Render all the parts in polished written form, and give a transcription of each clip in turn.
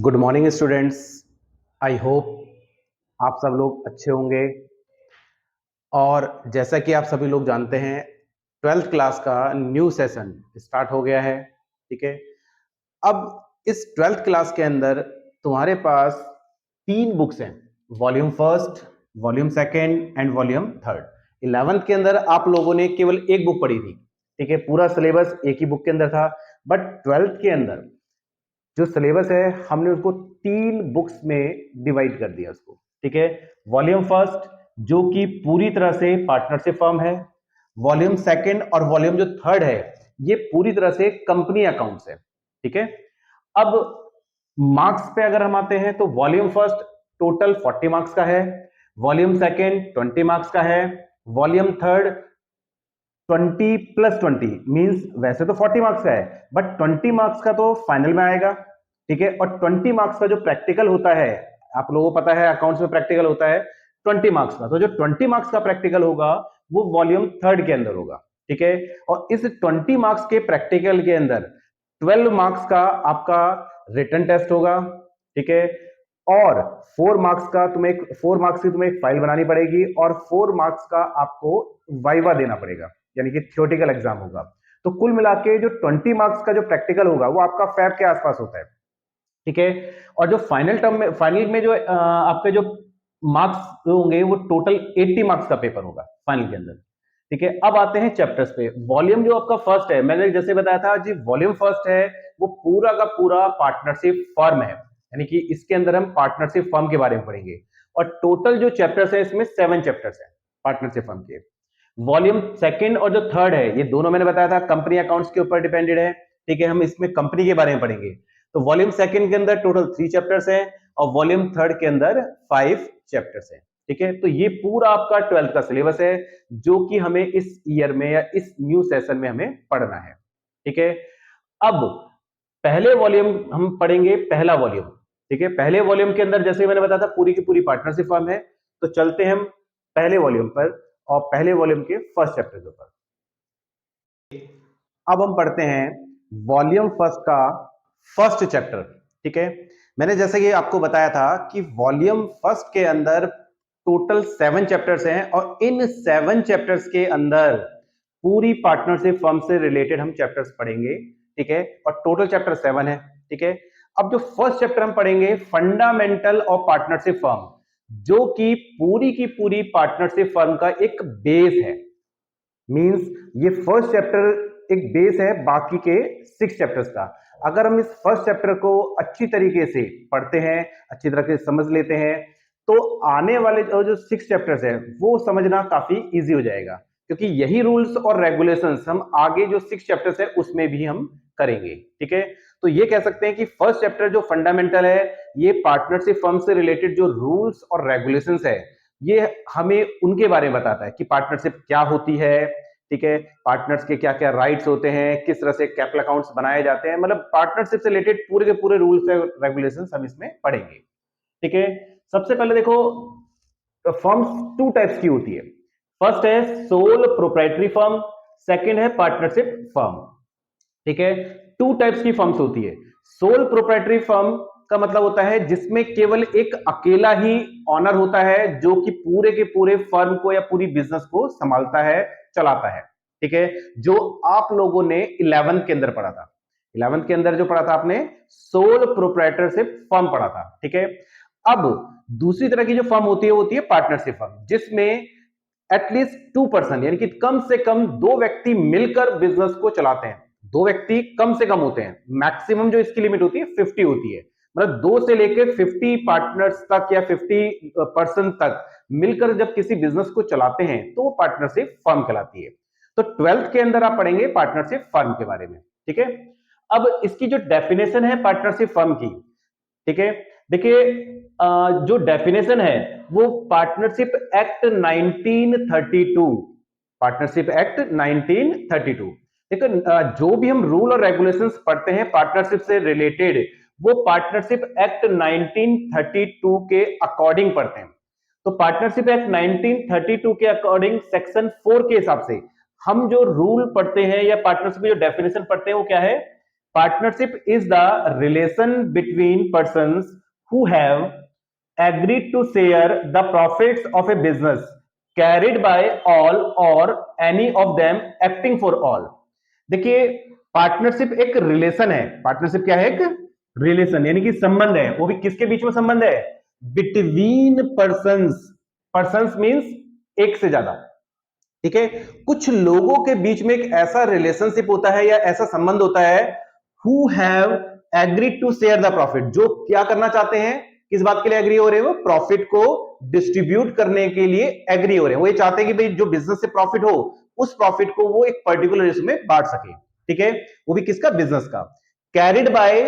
Good morning students. I hope आप सब लोग अच्छे होंगे। और जैसा कि आप सभी लोग जानते हैं, ट्वेल्थ क्लास का न्यू सेशन स्टार्ट हो गया है। ठीक है। अब इस ट्वेल्थ क्लास के अंदर तुम्हारे पास 3 बुक्स हैं, volume first, volume second and volume third. 11th के अंदर आप लोगों ने केवल एक बुक पढ़ी थी। ठीक है, पूरा सिलेबस एक ही बुक के अंदर था। बट ट्वेल्थ के अंदर जो सिलेबस है हमने उसको 3 बुक्स में डिवाइड कर दिया उसको। ठीक है। वॉल्यूम फर्स्ट जो कि पूरी तरह से पार्टनरशिप फर्म है, वॉल्यूम सेकंड और वॉल्यूम जो थर्ड है ये पूरी तरह से कंपनी अकाउंट्स है। ठीक है। अब मार्क्स पे अगर हम आते हैं तो वॉल्यूम फर्स्ट टोटल 40 मार्क्स का है, वॉल्यूम सेकंड 20 मार्क्स का है, वॉल्यूम थर्ड 20+20 मींस वैसे तो 40 मार्क्स का है बट 20 मार्क्स का तो फाइनल में आएगा। ठीक है। और 20 मार्क्स का जो प्रैक्टिकल होता है, आप लोगों को पता है अकाउंट्स में प्रैक्टिकल होता है 20 मार्क्स का, तो जो 20 मार्क्स का प्रैक्टिकल होगा वो वॉल्यूम थर्ड के अंदर होगा। ठीक है। और इस 20 मार्क्स के प्रैक्टिकल के अंदर 12 मार्क्स का आपका रिटन टेस्ट होगा। ठीक है। और 4 मार्क्स की तुम्हें एक फाइल बनानी पड़ेगी और 4 मार्क्स का आपको वाइवा देना पड़ेगा, यानी कि थियोरेटिकल एग्जाम होगा। तो कुल मिला के जो 20 मार्क्स का जो प्रैक्टिकल होगा वो आपका फैब के आसपास होता है। ठीक है। और जो फाइनल में जो आपके जो मार्क्स होंगे वो टोटल 80 मार्क्स का पेपर होगा फाइनल के अंदर। ठीक है। अब आते हैं चैप्टर्स पे। वॉल्यूम जो आपका फर्स्ट है, मैंने जैसे बताया था जी, वॉल्यूम फर्स्ट है वो पूरा का पूरा पार्टनरशिप फर्म है, यानी कि इसके अंदर हम पार्टनरशिप फर्म के बारे में पढ़ेंगे। और टोटल जो चैप्टर्स है इसमें 7 चैप्टर्स है पार्टनरशिप फर्म के। वॉल्यूम सेकंड और जो थर्ड है ये दोनों मैंने बताया था कंपनी अकाउंट्स के ऊपर डिपेंडेड है। ठीक है। हम इसमें कंपनी के बारे में पढ़ेंगे। तो वॉल्यूम सेकंड के अंदर टोटल 3 चैप्टर्स हैं और वॉल्यूम थर्ड के अंदर 5 चैप्टर्स हैं। ठीक है। तो ये पूरा आपका 12th का सिलेबस है जो कि हमें इस ईयर में या इस न्यू सेशन में हमें पढ़ना है। ठीक है। अब पहले वॉल्यूम हम पढ़ेंगे, पहला वॉल्यूम। ठीक है। पहले वॉल्यूम के अंदर जैसे मैंने बताया था पूरी की पूरी पार्टनरशिप फर्म है। तो चलते हैं हम पहले वॉल्यूम पर और पहले वॉल्यूम के फर्स्ट चैप्टर के ऊपर। अब हम पढ़ते हैं वॉल्यूम फर्स्ट का फर्स्ट चैप्टर। ठीक है। मैंने जैसे कि आपको बताया था कि वॉल्यूम फर्स्ट के अंदर टोटल 7 चैप्टर्स हैं और इन 7 चैप्टर्स के अंदर पूरी पार्टनरशिप फर्म से रिलेटेड हम चैप्टर्स पढ़ेंगे। ठीक है। और टोटल चैप्टर 7 है। ठीक है। अब जो फर्स्ट चैप्टर हम पढ़ेंगे फंडामेंटल ऑफ पार्टनरशिप फर्म, जो कि पूरी की पूरी पार्टनरशिप फर्म का एक बेस है। मींस ये फर्स्ट चैप्टर एक बेस है बाकी के 6 चैप्टर्स का। अगर हम इस फर्स्ट चैप्टर को अच्छी तरीके से पढ़ते हैं, अच्छी तरह से समझ लेते हैं, तो आने वाले जो 6 चैप्टर्स है वो समझना काफी इजी हो जाएगा, क्योंकि यही रूल्स और रेगुलेशंस हम आगे जो 6 चैप्टर्स है उसमें भी हम करेंगे। ठीक है। तो ये कह सकते हैं कि फर्स्ट चैप्टर जो फंडामेंटल है ये पार्टनरशिप फर्म से रिलेटेड जो रूल्स और रेगुलेशंस है ये हमें उनके बारे में बताता है कि पार्टनरशिप क्या होती है। ठीक है। पार्टनर्स के क्या क्या राइट्स होते हैं, किस तरह से कैपिटल अकाउंट्स बनाए जाते हैं, मतलब पार्टनरशिप से रिलेटेड पूरे के पूरे रूल्स और रेगुलेशंस हम इसमें पढ़ेंगे। ठीक है। सबसे पहले देखो, फर्म्स 2 टाइप्स की होती है। फर्स्ट है सोल प्रोप्राइटरी फर्म, सेकंड है पार्टनरशिप फर्म। ठीक है। 2 टाइप्स की फर्म्स होती है। सोल प्रोप्राइटरी फर्म का मतलब होता है जिसमें केवल एक अकेला ही ऑनर होता है जो कि पूरे के पूरे फर्म को या पूरी बिजनेस को संभालता है, चलाता है। ठीक है। जो आप लोगों ने 11th के अंदर पढ़ा था, 11th के अंदर जो पढ़ा था आपने सोल प्रोप्राइटरशिप फर्म पढ़ा था। ठीक है। अब दूसरी तरह की जो फर्म होती है वो होती है पार्टनरशिप फर्म, जिसमें एटलीस्ट 2 पर्सन यानी कि कम से कम 2 व्यक्ति मिलकर बिजनेस को चलाते हैं। 2 व्यक्ति कम से कम होते हैं, मैक्सिमम जो इसकी लिमिट होती है 50 होती है। मतलब 2 से लेकर 50 पार्टनर्स तक या 50 पर्सन तक मिलकर जब किसी बिजनेस को चलाते हैं तो वो पार्टनरशिप फर्म कहलाती है। तो 12th के अंदर आप पढ़ेंगे पार्टनरशिप फर्म के बारे में। ठीक है। अब इसकी जो डेफिनेशन है पार्टनरशिप फर्म की, ठीक है, देखिए जो डेफिनेशन है वो पार्टनरशिप एक्ट 1932, पार्टनरशिप एक्ट 1932। देखो जो भी हम रूल और रेगुलेशंस पढ़ते हैं पार्टनरशिप से रिलेटेड वो पार्टनरशिप एक्ट 1932 के अकॉर्डिंग पढ़ते हैं। तो पार्टनरशिप एक्ट 1932 के अकॉर्डिंग सेक्शन 4 के हिसाब से हम जो रूल पढ़ते हैं या पार्टनरशिप की जो डेफिनेशन पढ़ते हैं वो क्या है, partnership is the relation between persons who have agreed to share the profits of a business carried by all or any of them acting for all। देखिए, पार्टनरशिप एक रिलेशन है। पार्टनरशिप क्या है? एक रिलेशन, यानी कि संबंध है। वो भी किसके बीच में संबंध है? Between persons. पर्संस मींस एक से ज्यादा, ठीक है। कुछ लोगों के बीच में एक ऐसा रिलेशनशिप होता है या ऐसा संबंध होता है, who have agreed to share the profit, जो क्या करना चाहते हैं, किस बात के लिए एग्री हो रहे हैं? वो प्रॉफिट को डिस्ट्रीब्यूट करने के लिए एग्री हो रहे हैं। वो ये चाहते हैं कि भाई जो बिजनेस से प्रॉफिट हो, उस प्रॉफिट को वो एक पर्टिकुलर रेशो में बांट सके, ठीक है। वो भी किसका? बिजनेस का। कैरिड बाय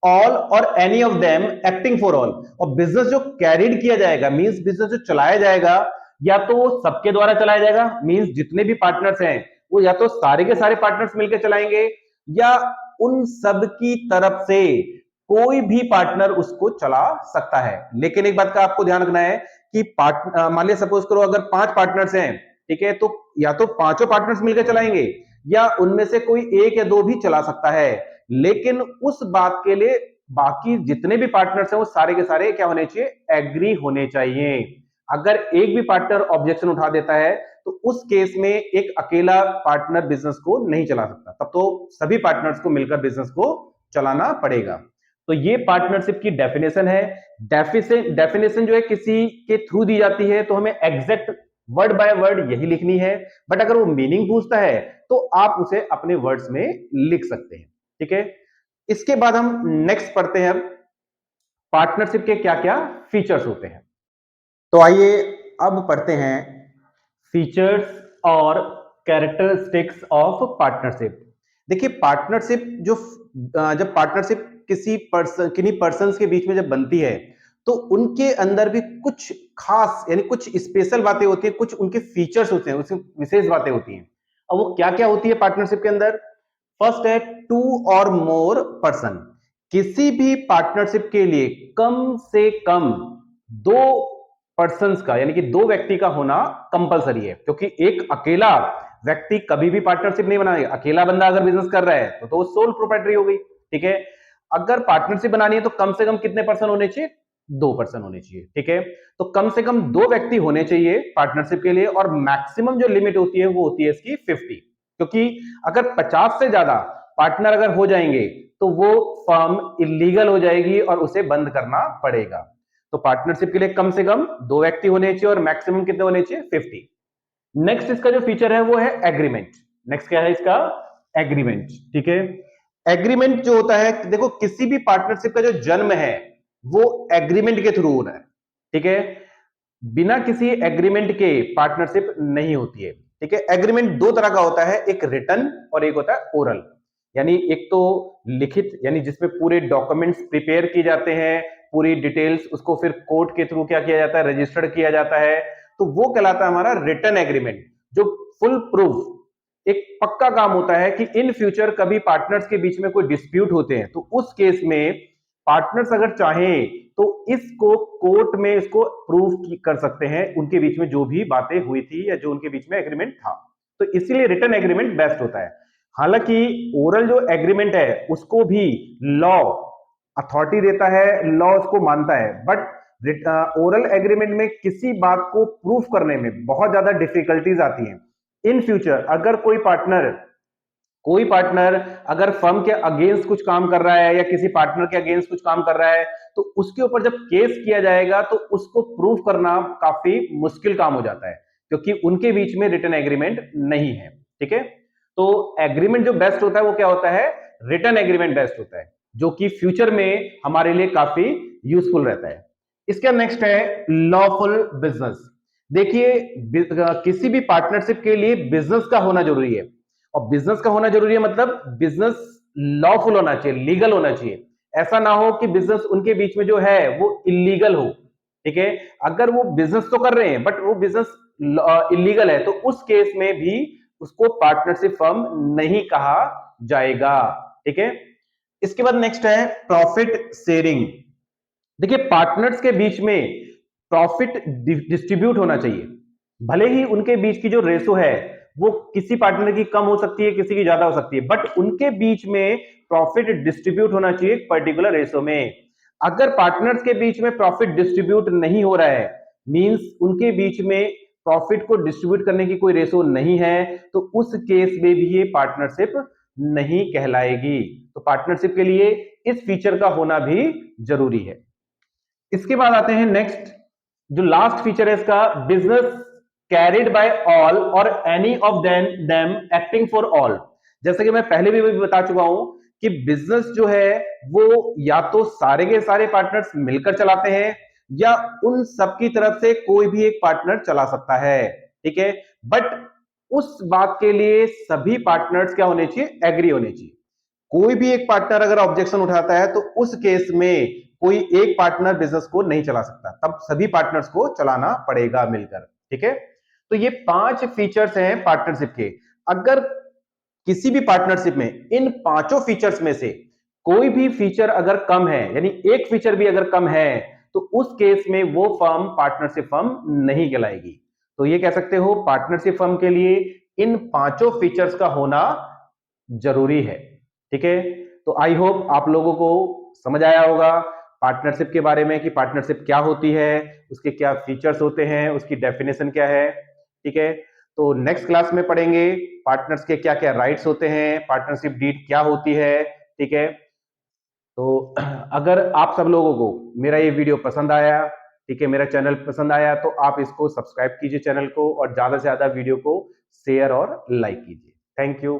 ऑल और any of them acting for all. और बिजनेस जो कैरिड किया जाएगा मींस बिजनेस जो चलाया जाएगा, या तो वो सबके द्वारा चलाया जाएगा, मींस जितने भी पार्टनर्स हैं वो या तो सारे के सारे पार्टनर्स मिलकर चलाएंगे, या उन सब की तरफ से कोई भी पार्टनर उसको चला सकता है। लेकिन एक बात का आपको ध्यान रखना है कि मान लिया सपोज करो अगर 5 पार्टनर्स हैं, ठीक है, तो या तो पांचों पार्टनर्स मिलकर चलाएंगे या उनमें से कोई एक या दो भी चला सकता है। लेकिन उस बात के लिए बाकी जितने भी पार्टनर्स हैं वो सारे के सारे क्या होने चाहिए? एग्री होने चाहिए। अगर एक भी पार्टनर ऑब्जेक्शन उठा देता है तो उस केस में एक अकेला पार्टनर बिजनेस को नहीं चला सकता, तब तो सभी पार्टनर्स को मिलकर बिजनेस को चलाना पड़ेगा। तो ये पार्टनरशिप की डेफिनेशन है। डेफिनेशन जो है किसी के थ्रू दी जाती है तो हमें एग्जैक्ट वर्ड बाय वर्ड यही लिखनी है, बट अगर वो मीनिंग पूछता है तो आप उसे अपने वर्ड्स में लिख सकते हैं, ठीक है। इसके बाद हम नेक्स्ट पढ़ते हैं पार्टनरशिप के क्या क्या फीचर्स होते हैं। तो आइए अब पढ़ते हैं फीचर्स और कैरेक्टरिस्टिक्स ऑफ पार्टनरशिप। देखिए, पार्टनरशिप जो जब पार्टनरशिप किन्हीं पर्सन्स के बीच में जब बनती है तो उनके अंदर भी कुछ खास यानी कुछ स्पेशल बातें होती है, कुछ उनके फीचर्स होते हैं, उसमें विशेष बातें होती हैं। अब वो क्या क्या होती है पार्टनरशिप के अंदर? फर्स्ट है टू और मोर पर्सन। किसी भी पार्टनरशिप के लिए कम से कम 2 पर्संस का यानी कि 2 व्यक्ति का होना कंपलसरी है, क्योंकि एक अकेला व्यक्ति कभी भी पार्टनरशिप नहीं बनाएगा। अकेला बंदा अगर बिजनेस कर रहा है तो वो सोल प्रोप्राइटरी हो गई, ठीक है। अगर पार्टनरशिप बनानी है तो कम से कम कितने पर्सन होने चाहिए? 2 पर्सन होने चाहिए, ठीक है। तो कम से कम 2 व्यक्ति होने चाहिए पार्टनरशिप के लिए, और मैक्सिमम जो लिमिट होती है वो होती है इसकी 50, क्योंकि अगर 50 से ज्यादा पार्टनर अगर हो जाएंगे तो वो फर्म इलीगल हो जाएगी और उसे बंद करना पड़ेगा। तो पार्टनरशिप के लिए कम से कम 2 व्यक्ति होने चाहिए और मैक्सिमम कितने होने चाहिए? 50। नेक्स्ट इसका जो फीचर है वो है एग्रीमेंट। नेक्स्ट क्या है इसका? एग्रीमेंट, ठीक है। एग्रीमेंट जो होता है, देखो किसी भी पार्टनरशिप का जो जन्म है वो एग्रीमेंट के थ्रू हो रहा है, ठीक है। बिना किसी एग्रीमेंट के पार्टनरशिप नहीं होती है, ठीक है। एग्रीमेंट 2 तरह का होता है, एक रिटन और एक होता है ओरल। यानी एक तो लिखित, यानी जिसमें पूरे डॉक्यूमेंट्स प्रिपेयर किए जाते हैं, पूरी डिटेल्स, उसको फिर कोर्ट के थ्रू क्या किया जाता है? रजिस्टर्ड किया जाता है, तो वो कहलाता है हमारा रिटन एग्रीमेंट, जो फुल प्रूफ एक पक्का काम होता है कि इन फ्यूचर कभी पार्टनर्स के बीच में कोई डिस्प्यूट होते हैं तो उस केस में पार्टनर्स अगर चाहें तो इसको कोर्ट में इसको प्रूव कर सकते हैं, उनके बीच में जो भी बातें हुई थी या जो उनके बीच में एग्रीमेंट था। तो इसीलिए रिटन एग्रीमेंट बेस्ट होता है। हालांकि ओरल जो एग्रीमेंट है उसको भी लॉ अथॉरिटी देता है, लॉ उसको मानता है, बट ओरल एग्रीमेंट में किसी बात को प्रूफ करने में बहुत ज्यादा डिफिकल्टीज आती हैं। इन फ्यूचर अगर कोई पार्टनर अगर फर्म के अगेंस्ट कुछ काम कर रहा है या किसी पार्टनर के अगेंस्ट कुछ काम कर रहा है तो उसके ऊपर जब केस किया जाएगा तो उसको प्रूफ करना काफी मुश्किल काम हो जाता है, क्योंकि उनके बीच में रिटन एग्रीमेंट नहीं है, ठीक है। तो एग्रीमेंट जो बेस्ट होता है वो क्या होता है? रिटन एग्रीमेंट बेस्ट होता है, जो कि फ्यूचर में हमारे लिए काफी यूजफुल रहता है। इसका नेक्स्ट है लॉफुल बिजनेस। देखिए, किसी भी पार्टनरशिप के लिए बिजनेस का होना जरूरी है, और बिजनेस का होना जरूरी है मतलब बिजनेस लॉफुल होना चाहिए, लीगल होना चाहिए। ऐसा ना हो कि बिजनेस उनके बीच में जो है वो इलीगल हो, ठीक है। अगर वो बिजनेस तो कर रहे हैं बट वो बिजनेस इलीगल है तो उस केस में भी उसको पार्टनरशिप फर्म नहीं कहा जाएगा, ठीक है। इसके बाद नेक्स्ट है प्रॉफिट शेयरिंग। देखिए, पार्टनर्स के बीच में प्रॉफिट डिस्ट्रीब्यूट होना चाहिए, भले ही उनके बीच की जो रेशो है वो किसी पार्टनर की कम हो सकती है, किसी की ज्यादा हो सकती है, बट उनके बीच में प्रॉफिट डिस्ट्रीब्यूट होना चाहिए एक पर्टिकुलर रेशो में। अगर पार्टनर्स के बीच में प्रॉफिट डिस्ट्रीब्यूट नहीं हो रहा है, मींस उनके बीच में प्रॉफिट को डिस्ट्रीब्यूट करने की कोई रेशो नहीं है, तो उस केस में भी ये पार्टनरशिप नहीं कहलाएगी। तो पार्टनरशिप के लिए इस फीचर का होना भी जरूरी है। इसके बाद आते हैं नेक्स्ट, जो लास्ट फीचर है इसका, बिजनेस कैरिड बाय ऑल और any of them acting for all. जैसे कि मैं पहले भी बता चुका हूं कि बिजनेस जो है वो या तो सारे के सारे पार्टनर्स मिलकर चलाते हैं, या उन सबकी तरफ से कोई भी एक पार्टनर चला सकता है, ठीक है। बट उस बात के लिए सभी पार्टनर्स क्या होने चाहिए, एग्री होने चाहिए। कोई भी एक पार्टनर अगर ऑब्जेक्शन उठाता है तो उस केस में कोई एक पार्टनर बिजनेस को नहीं चला सकता, तब सभी पार्टनर्स को चलाना पड़ेगा मिलकर, ठीक है। तो ये 5 फीचर्स हैं पार्टनरशिप के। अगर किसी भी पार्टनरशिप में इन 5 फीचर्स में से कोई भी फीचर अगर कम है, यानी एक फीचर भी अगर कम है, तो उस केस में वो फर्म पार्टनरशिप फर्म नहीं कहलाएगी। तो ये कह सकते हो पार्टनरशिप फर्म के लिए इन 5 फीचर्स का होना जरूरी है, ठीक है। तो आई होप आप लोगों को समझ आया होगा पार्टनरशिप के बारे में कि पार्टनरशिप क्या होती है, उसके क्या फीचर्स होते हैं, उसकी डेफिनेशन क्या है, ठीक है। तो नेक्स्ट क्लास में पढ़ेंगे पार्टनर्स के क्या क्या राइट्स होते हैं, पार्टनरशिप डीड क्या होती है, ठीक है। तो अगर आप सब लोगों को मेरा ये वीडियो पसंद आया, ठीक है, मेरा चैनल पसंद आया, तो आप इसको सब्सक्राइब कीजिए चैनल को, और ज्यादा से ज्यादा वीडियो को शेयर और लाइक कीजिए। Thank you.